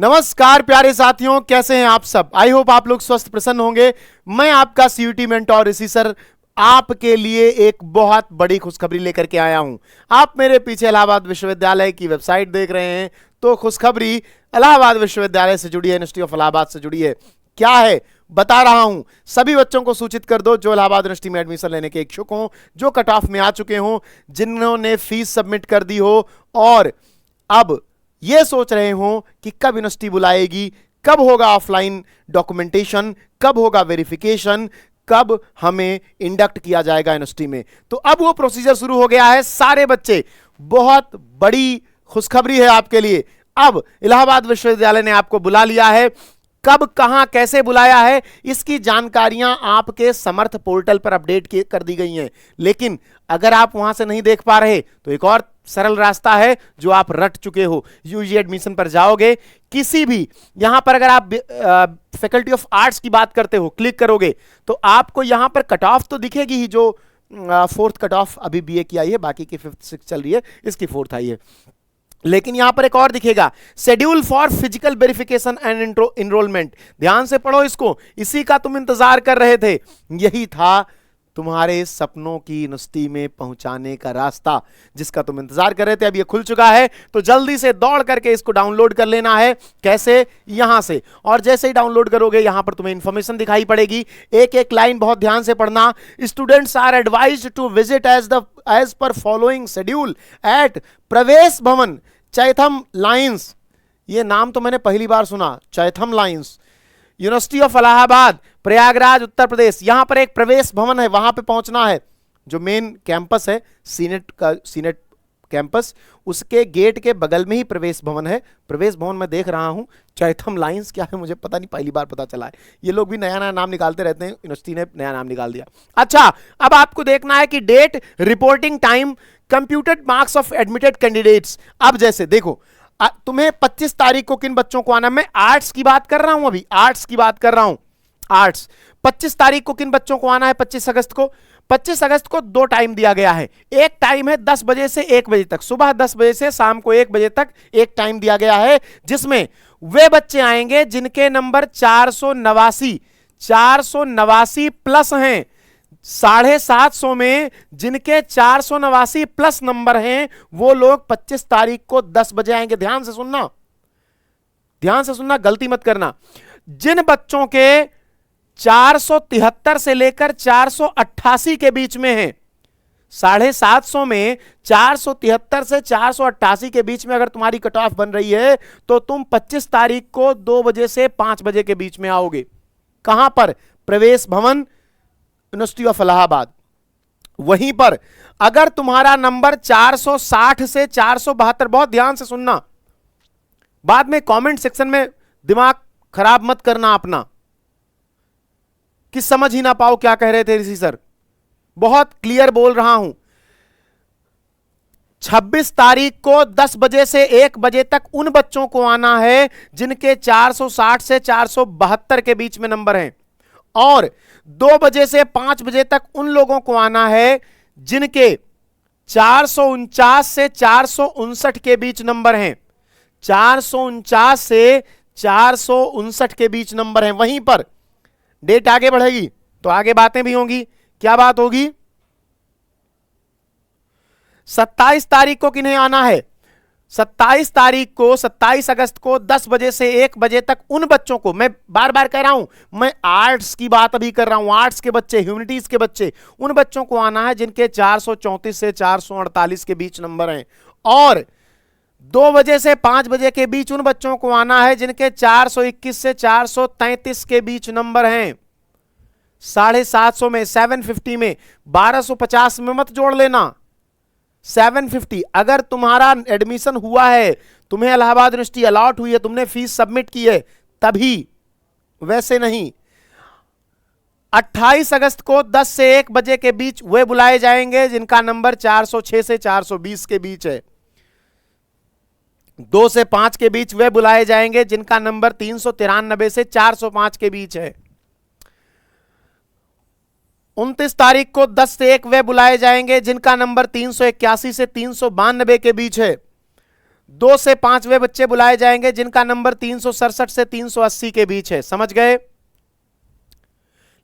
नमस्कार प्यारे साथियों, कैसे हैं आप सब। आई होप आप लोग स्वस्थ प्रसन्न होंगे। मैं आपका सीयूटी मेंटोर ऋषि सर आपके लिए एक बहुत बड़ी खुशखबरी लेकर के आया हूं। आप मेरे पीछे इलाहाबाद विश्वविद्यालय की वेबसाइट देख रहे हैं, तो खुशखबरी इलाहाबाद विश्वविद्यालय से जुड़ी है, यूनिवर्सिटी ऑफ इलाहाबाद से जुड़ी है। क्या है बता रहा हूं, सभी बच्चों को सूचित कर दो जो इलाहाबाद यूनिवर्सिटी में एडमिशन लेने के इच्छुक हों, जो कट ऑफ में आ चुके हों, जिन्होंने फीस सबमिट कर दी हो और अब ये सोच रहे हो कि कब यूनिवर्सिटी बुलाएगी, कब होगा ऑफलाइन डॉक्यूमेंटेशन, कब होगा वेरिफिकेशन, कब हमें इंडक्ट किया जाएगा यूनिवर्सिटी में। तो अब वो प्रोसीजर शुरू हो गया है। सारे बच्चे, बहुत बड़ी खुशखबरी है आपके लिए। अब इलाहाबाद विश्वविद्यालय ने आपको बुला लिया है। कब, कहां, कैसे बुलाया है, इसकी जानकारियां आपके समर्थ पोर्टल पर अपडेट कर दी गई हैं। लेकिन अगर आप वहां से नहीं देख पा रहे तो एक और सरल रास्ता है जो आप रट चुके हो। यूजी एडमिशन पर जाओगे, किसी भी यहां पर अगर आप फैकल्टी ऑफ आर्ट्स की बात करते हो, क्लिक करोगे तो आपको यहां पर कट ऑफ तो दिखेगी ही, जो फोर्थ कट ऑफ अभी बीए की आई है, बाकी की फिफ्थ सिक्स चल रही है, इसकी फोर्थ आई है। लेकिन यहां पर एक और दिखेगा, schedule for physical verification and enrolment. ध्यान से पढ़ो इसको, इसी का तुम इंतजार कर रहे थे। यही था तुम्हारे सपनों की यूनिवर्सिटी में पहुंचाने का रास्ता, जिसका तुम इंतजार कर रहे थे। अब ये खुल चुका है, तो जल्दी से दौड़ करके इसको डाउनलोड कर लेना है। कैसे? यहां से। और जैसे ही डाउनलोड करोगे यहां पर तुम्हें इंफॉर्मेशन दिखाई पड़ेगी। एक एक लाइन बहुत ध्यान से पढ़ना। Students are advised to visit as per following schedule at Pravesh Bhawan Chatham lines. ये नाम तो मैंने पहली बार सुना, Chatham Lines, university of Allahabad, Prayagraj, Uttar Pradesh. यहां पर एक प्रवेश भवन है, वहां पे पहुंचना है। जो मेन कैंपस है, सीनेट कैंपस, उसके गेट के बगल में ही प्रवेश भवन है। प्रवेश भवन में देख रहा हूं, चैथम लाइंस क्या है मुझे पता नहीं, पहली बार पता चला है। ये लोग भी नया नया नाम निकालते रहते हैं, यूनिवर्सिटी ने नया नाम निकाल दिया। अच्छा, अब आपको देखना है कि date, reporting time, computed marks of admitted candidates. अब जैसे देखो, तुम्हें 25 तारीख को किन बच्चों को आना, मैं आर्ट्स की बात कर रहा हूं, अभी आर्ट्स की बात कर रहा हूं। आर्ट्स 25 तारीख को किन बच्चों को आना है? 25 अगस्त को। 25 अगस्त को दो टाइम दिया गया है। एक टाइम है 10 बजे से 1 बजे तक, सुबह 10 बजे से शाम को 1 बजे तक एक टाइम दिया गया है, जिसमें वे बच्चे आएंगे जिनके नंबर 489 प्लस हैं। 750 में जिनके 489 प्लस नंबर हैं, वो लोग 25 तारीख को 10 बजे आएंगे। ध्यान से सुनना, ध्यान से सुनना, गलती मत करना। जिन बच्चों के 473 से लेकर 488 के बीच में हैं, 750 में 473 से 488 के बीच में अगर तुम्हारी कट ऑफ बन रही है, तो तुम 25 तारीख को 2 बजे से 5 बजे के बीच में आओगे। कहां पर? प्रवेश भवन, यूनिवर्सिटी ऑफ इलाहाबाद। वहीं पर अगर तुम्हारा नंबर 460 से 472, बहुत ध्यान से सुनना, बाद में कमेंट सेक्शन में दिमाग खराब मत करना अपना कि समझ ही ना पाओ क्या कह रहे थे ऋषि सर। बहुत क्लियर बोल रहा हूं। 26 तारीख को 10 बजे से 1 बजे तक उन बच्चों को आना है जिनके 460 से 472 के बीच में नंबर हैं, और 2 बजे से 5 बजे तक उन लोगों को आना है जिनके 449 से 459 के बीच नंबर हैं। 449 से 459 के बीच नंबर हैं। वहीं पर डेट आगे बढ़ेगी तो आगे बातें भी होंगी। क्या बात होगी? 27 तारीख को किन्हें आना है? 27 तारीख को, 27 अगस्त को 10 बजे से 1 बजे तक उन बच्चों को, मैं बार बार कह रहा हूं, मैं आर्ट्स की बात अभी कर रहा हूं, आर्ट्स के बच्चे, ह्यूमैनिटीज के बच्चे, उन बच्चों को आना है जिनके 434 से 448 के बीच नंबर हैं। और 2 बजे से 5 बजे के बीच उन बच्चों को आना है जिनके 421 से 433 के बीच नंबर हैं। 750 में, 750 में, 1250 में मत जोड़ लेना, 750। अगर तुम्हारा एडमिशन हुआ है, तुम्हें इलाहाबाद यूनिवर्सिटी अलॉट हुई है, तुमने फीस सबमिट की है, तभी, वैसे नहीं। 28 अगस्त को 10 से 1 बजे के बीच वे बुलाए जाएंगे जिनका नंबर 406 से 420 के बीच है। 2 से 5 के बीच वे बुलाए जाएंगे जिनका नंबर 393 से 405 के बीच है। 29 तारीख को 10 से 1 वे बुलाए जाएंगे जिनका नंबर 381 से 392 के बीच है। 2 से 5 वे बच्चे बुलाए जाएंगे जिनका नंबर 367 से 380 के बीच है। समझ गए?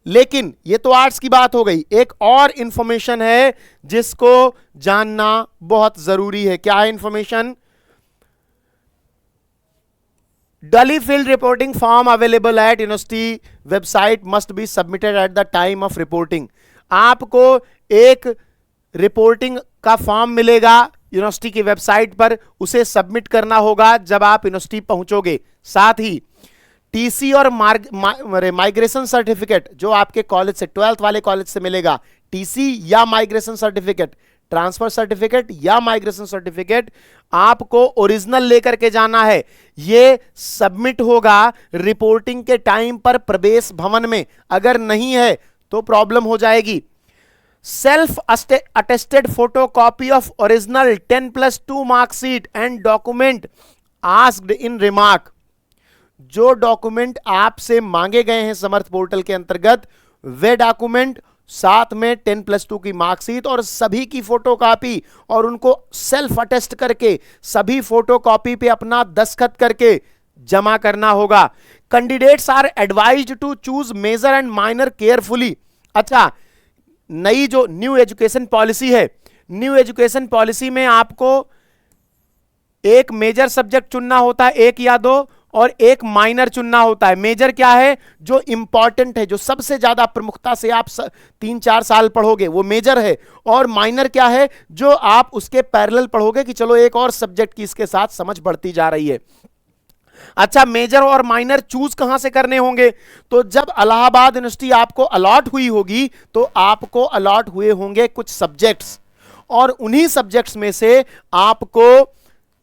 लेकिन ये तो आर्ट्स की बात हो गई, एक और इंफॉर्मेशन है जिसको जानना बहुत जरूरी है। क्या है इंफॉर्मेशन? डली field reporting form available at university website must be submitted at the time of reporting. आपको एक रिपोर्टिंग का फॉर्म मिलेगा यूनिवर्सिटी की वेबसाइट पर, उसे सबमिट करना होगा जब आप यूनिवर्सिटी पहुंचोगे। साथ ही टीसी और माइग्रेशन सर्टिफिकेट जो आपके कॉलेज से 12th वाले कॉलेज से मिलेगा, टीसी या माइग्रेशन सर्टिफिकेट, ट्रांसफर सर्टिफिकेट या माइग्रेशन सर्टिफिकेट, आपको ओरिजिनल लेकर के जाना है। यह सबमिट होगा रिपोर्टिंग के टाइम पर प्रवेश भवन में। अगर नहीं है तो प्रॉब्लम हो जाएगी। Self attested photo copy of original 10+2 marksheet and document asked in remark. जो डॉक्यूमेंट आपसे मांगे गए हैं समर्थ पोर्टल के अंतर्गत, वे डॉक्यूमेंट साथ में 10+2 की मार्कशीट और सभी की फोटो कॉपी, और उनको सेल्फ अटेस्ट करके सभी फोटो कॉपी पे अपना दस्तखत करके जमा करना होगा। Candidates are advised to choose major and minor carefully. अच्छा, नई जो न्यू एजुकेशन पॉलिसी है, न्यू एजुकेशन पॉलिसी में आपको एक मेजर सब्जेक्ट चुनना होता है, एक या दो, और एक माइनर चुनना होता है। मेजर क्या है? जो इंपॉर्टेंट है, जो सबसे ज्यादा प्रमुखता से आप 3-4 साल पढ़ोगे, वो मेजर है। और माइनर क्या है? जो आप उसके पैरेलल पढ़ोगे कि चलो एक और सब्जेक्ट की इसके साथ समझ बढ़ती जा रही है। अच्छा, मेजर और माइनर चूज कहां से करने होंगे? तो जब इलाहाबाद यूनिवर्सिटी आपको अलॉट हुई होगी तो आपको अलॉट हुए होंगे कुछ सब्जेक्ट्स, और उन्हीं सब्जेक्ट्स में से आपको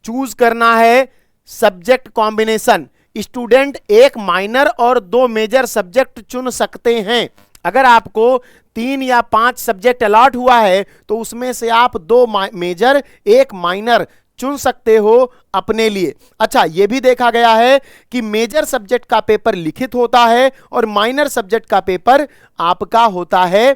चूज करना है सब्जेक्ट कॉम्बिनेशन। स्टूडेंट एक माइनर और 2 मेजर सब्जेक्ट चुन सकते हैं। अगर आपको 3 या 5 सब्जेक्ट अलॉट हुआ है तो उसमें से आप 2 मेजर 1 माइनर चुन सकते हो अपने लिए। अच्छा, यह भी देखा गया है कि मेजर सब्जेक्ट का पेपर लिखित होता है और माइनर सब्जेक्ट का पेपर आपका होता है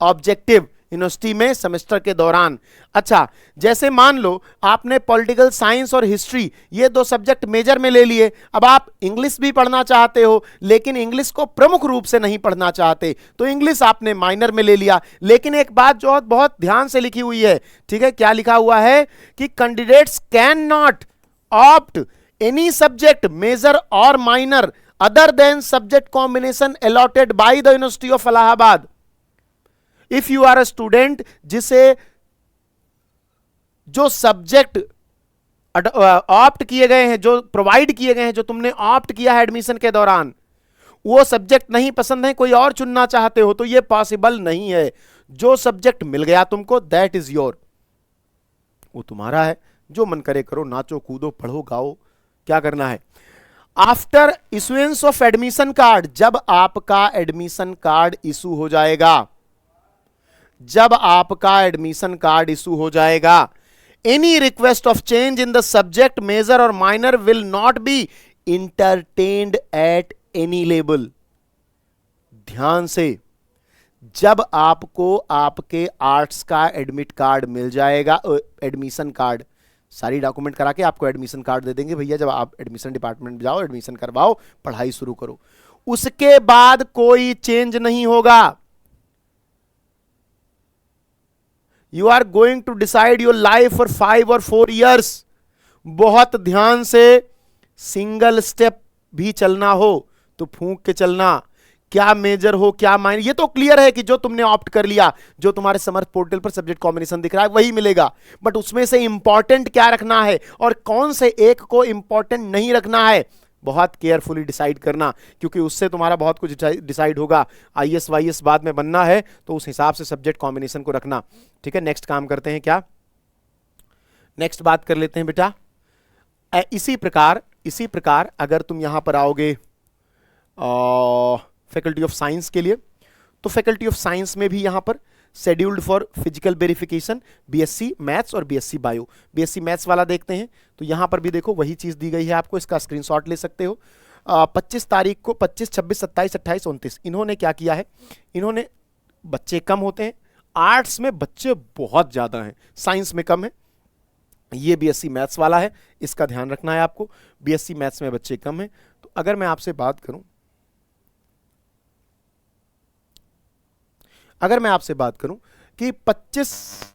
ऑब्जेक्टिव यूनिवर्सिटी में सेमेस्टर के दौरान। अच्छा, जैसे मान लो आपने पॉलिटिकल साइंस और हिस्ट्री ये 2 सब्जेक्ट मेजर में ले लिए, अब आप इंग्लिश भी पढ़ना चाहते हो लेकिन इंग्लिश को प्रमुख रूप से नहीं पढ़ना चाहते, तो इंग्लिश आपने माइनर में ले लिया। लेकिन एक बात जो बहुत ध्यान से लिखी हुई है, ठीक है, क्या लिखा हुआ है कि candidates cannot opt any subject major और minor other than subject combination allotted by the university of Allahabad. If you are a student जिसे जो सब्जेक्ट ऑप्ट किए गए हैं, जो प्रोवाइड किए गए हैं, जो तुमने ऑप्ट किया है एडमिशन के दौरान, वो सब्जेक्ट नहीं पसंद है, कोई और चुनना चाहते हो, तो ये पॉसिबल नहीं है। जो सब्जेक्ट मिल गया तुमको, दैट इज योर, वो तुम्हारा है। जो मन करे करो, नाचो कूदो, पढ़ो गाओ, क्या करना है। After issuance of admission card, जब आपका एडमिशन कार्ड इशू हो जाएगा, जब आपका एडमिशन कार्ड इशू हो जाएगा, any request of change in the subject major और minor will not be entertained at any level. ध्यान से, जब आपको आपके आर्ट्स का एडमिट कार्ड मिल जाएगा, एडमिशन कार्ड, सारी डॉक्यूमेंट करा के आपको एडमिशन कार्ड दे देंगे, भैया जब आप एडमिशन डिपार्टमेंट में जाओ, एडमिशन करवाओ, पढ़ाई शुरू करो, उसके बाद कोई चेंज नहीं होगा। You are going to decide your life for 5 or 4 years। बहुत ध्यान से, सिंगल स्टेप भी चलना हो तो फूंक के चलना, क्या मेजर हो क्या माइनर, ये तो क्लियर है कि जो तुमने ऑप्ट कर लिया, जो तुम्हारे समर्थ पोर्टल पर सब्जेक्ट कॉम्बिनेशन दिख रहा है वही मिलेगा। बट उसमें से इंपॉर्टेंट क्या रखना है और कौन से एक को इंपॉर्टेंट नहीं रखना है, बहुत केयरफुली डिसाइड करना, क्योंकि उससे तुम्हारा बहुत कुछ डिसाइड होगा। आईएएस वाईएएस बाद में बनना है तो उस हिसाब से सब्जेक्ट कॉम्बिनेशन को रखना। ठीक है, नेक्स्ट काम करते हैं, क्या नेक्स्ट बात कर लेते हैं बेटा। इसी प्रकार अगर तुम यहां पर आओगे फैकल्टी ऑफ साइंस के लिए, तो फैकल्टी ऑफ साइंस में भी यहां पर scheduled for physical verification BSc maths और बीएससी बायो। बीएससी मैथ्स वाला देखते हैं तो यहां पर भी देखो वही चीज दी गई है आपको, इसका स्क्रीनशॉट ले सकते हो। 25 तारीख को 25, 26, 27, 28, 29 इन्होंने क्या किया है, इन्होंने बच्चे कम होते हैं, आर्ट्स में बच्चे बहुत ज्यादा हैं, साइंस में कम है। ये बीएससी मैथ्स वाला है, इसका ध्यान रखना है आपको। बीएससी मैथ्स में बच्चे कम हैं। तो अगर मैं आपसे बात करूं, कि 25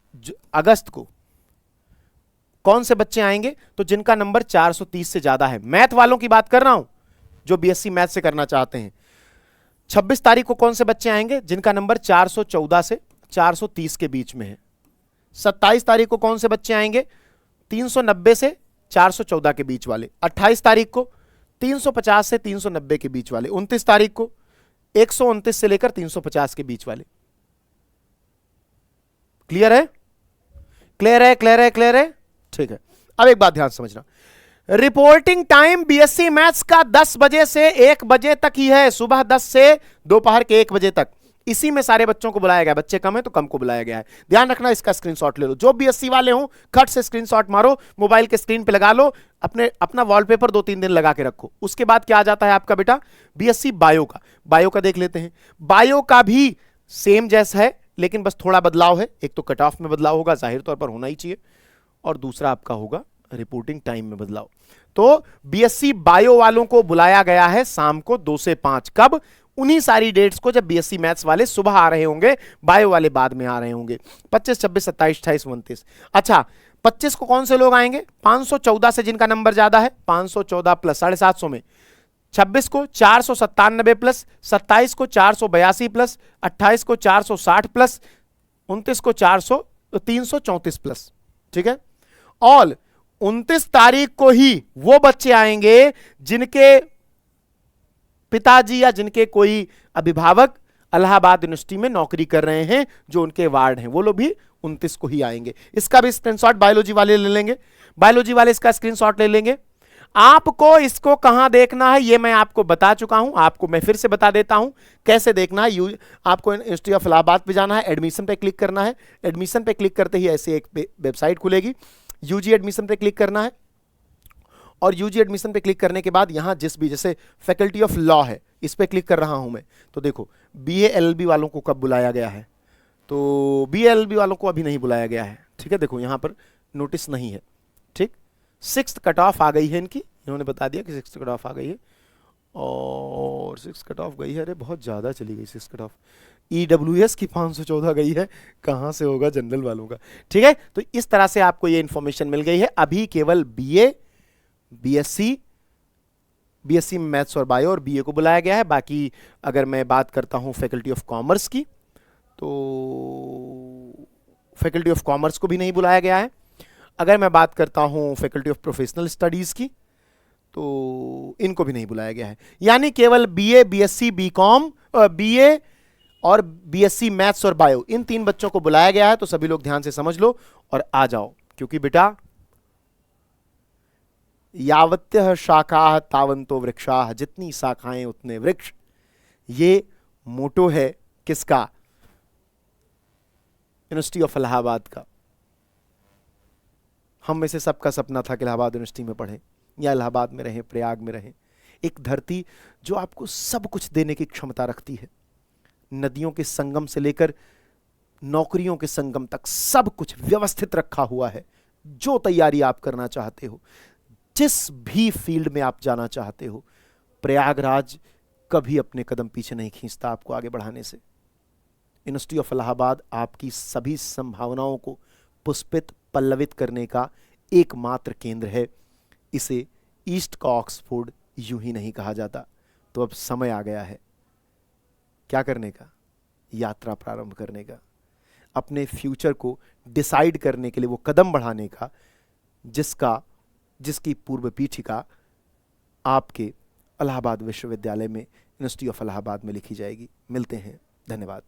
अगस्त को कौन से बच्चे आएंगे, तो जिनका नंबर 430 से ज्यादा है, मैथ वालों की बात कर रहा हूं जो बीएससी मैथ से करना चाहते हैं। 26 तारीख को कौन से बच्चे आएंगे, जिनका नंबर 414 से 430 के बीच में है। 27 तारीख को कौन से बच्चे आएंगे, 390 से 414 के बीच वाले। 28 तारीख को 350 से 390 के बीच वाले। 29 तारीख को 129 से लेकर 350 के बीच वाले। क्लियर है? क्लियर है? क्लियर है? क्लियर है? ठीक है। अब एक बात ध्यान समझना, रिपोर्टिंग टाइम बीएससी मैथ्स का 10 बजे से 1 बजे तक ही है, सुबह 10 से दोपहर के 1 बजे तक। इसी में सारे बच्चों को बुलाया गया, बच्चे कम है तो कम को बुलाया गया है। ध्यान रखना, इसका स्क्रीनशॉट ले लो। जो बीएससी वाले हो खट से स्क्रीनशॉट मारो, मोबाइल के स्क्रीन पे लगा लो, अपना वॉलपेपर 2-3 दिन लगा के रखो। उसके बाद क्या आ जाता है आपका बेटा, बीएससी बायो का। बायो का देख लेते हैं। बायो का भी सेम जैसा है, लेकिन बस थोड़ा बदलाव है। एक तो कट ऑफ में बदलाव होगा, जाहिर तौर पर होना ही चाहिए, और दूसरा आपका होगा रिपोर्टिंग टाइम में बदलाव। तो बीएससी बायो वालों को बुलाया गया है शाम को 2 से 5। कब? उन्हीं सारी डेट्स को जब बीएससी मैथ्स वाले सुबह आ रहे होंगे, बायो वाले बाद में आ रहे होंगे। 25, 26, 27, 28, 29। अच्छा, 25 को कौन से लोग आएंगे, 514 से जिनका नंबर ज्यादा है, 514 प्लस 750 में। 26 को 497 प्लस, 27 को 482 प्लस, 28 को 460 प्लस, 29 को 334 प्लस। ठीक है। और 29 तारीख को ही वो बच्चे आएंगे जिनके पिताजी या जिनके कोई अभिभावक इलाहाबाद यूनिवर्सिटी में नौकरी कर रहे हैं, जो उनके वार्ड हैं, वो लोग भी 29 को ही आएंगे। इसका भी स्क्रीनशॉट बायोलॉजी वाले ले लेंगे, बायोलॉजी वाले इसका स्क्रीनशॉट ले लेंगे। आपको इसको कहां देखना है ये मैं आपको बता चुका हूं, आपको मैं फिर से बता देता हूं कैसे देखना है। आपको यूनिवर्सिटी ऑफ इलाहाबाद पे जाना है, एडमिशन पे क्लिक करना है। एडमिशन पे क्लिक करते ही ऐसे एक वेबसाइट खुलेगी, यूजी एडमिशन पे क्लिक करना है। और यूजी एडमिशन पे क्लिक करने के बाद यहां जिस भी, जैसे फैकल्टी ऑफ लॉ है, इस पे क्लिक कर रहा हूं मैं, तो देखो बीए एलएलबी वालों को कब बुलाया गया है, तो बीए एलएलबी वालों को अभी नहीं बुलाया गया है। ठीक है, देखो यहां पर नोटिस नहीं है। ठीक, 6th कट ऑफ आ गई है इनकी, इन्होंने बता दिया कि 6th कट ऑफ आ गई है, और 6th कट ऑफ गई है। अरे बहुत ज्यादा चली गई 6th कट ऑफ। ईडब्ल्यूएस की 514 गई है, कहां से होगा जनरल वालों का। ठीक है, तो इस तरह से आपको ये इंफॉर्मेशन मिल गई है। अभी केवल बीए, बीएससी मैथ्स और बायो और बीए को बुलाया गया है। बाकी अगर मैं बात करता हूं फैकल्टी ऑफ कॉमर्स की, तो फैकल्टी ऑफ कॉमर्स को भी नहीं बुलाया गया है। अगर मैं बात करता हूं फैकल्टी ऑफ प्रोफेशनल स्टडीज की, तो इनको भी नहीं बुलाया गया है। यानी केवल बीए, बीएससी, बीकॉम, बीए और बीएससी मैथ्स और बायो, इन 3 बच्चों को बुलाया गया है। तो सभी लोग ध्यान से समझ लो और आ जाओ, क्योंकि बेटा यावत्यः शाखाः तावन्तो वृक्षाः, जितनी शाखाएं उतने वृक्ष, ये मोटो है किसका, यूनिवर्सिटी ऑफ इलाहाबाद का। हम में से सबका सपना था कि इलाहाबाद यूनिवर्सिटी में पढ़ें या इलाहाबाद में रहें, प्रयाग में रहें। एक धरती जो आपको सब कुछ देने की क्षमता रखती है, नदियों के संगम से लेकर नौकरियों के संगम तक सब कुछ व्यवस्थित रखा हुआ है। जो तैयारी आप करना चाहते हो, जिस भी फील्ड में आप जाना चाहते हो, प्रयागराज कभी अपने कदम पीछे नहीं खींचता आपको आगे बढ़ाने से। यूनिवर्सिटी ऑफ इलाहाबाद आपकी सभी संभावनाओं को पुष्पित, पल्लवित करने का एकमात्र केंद्र है। इसे ईस्ट का ऑक्सफोर्ड यूं ही नहीं कहा जाता। तो अब समय आ गया है क्या करने का, यात्रा प्रारंभ करने का, अपने फ्यूचर को डिसाइड करने के लिए वो कदम बढ़ाने का, जिसकी पूर्व पीठिका आपके इलाहाबाद विश्वविद्यालय में, यूनिवर्सिटी ऑफ इलाहाबाद में लिखी जाएगी। मिलते हैं, धन्यवाद।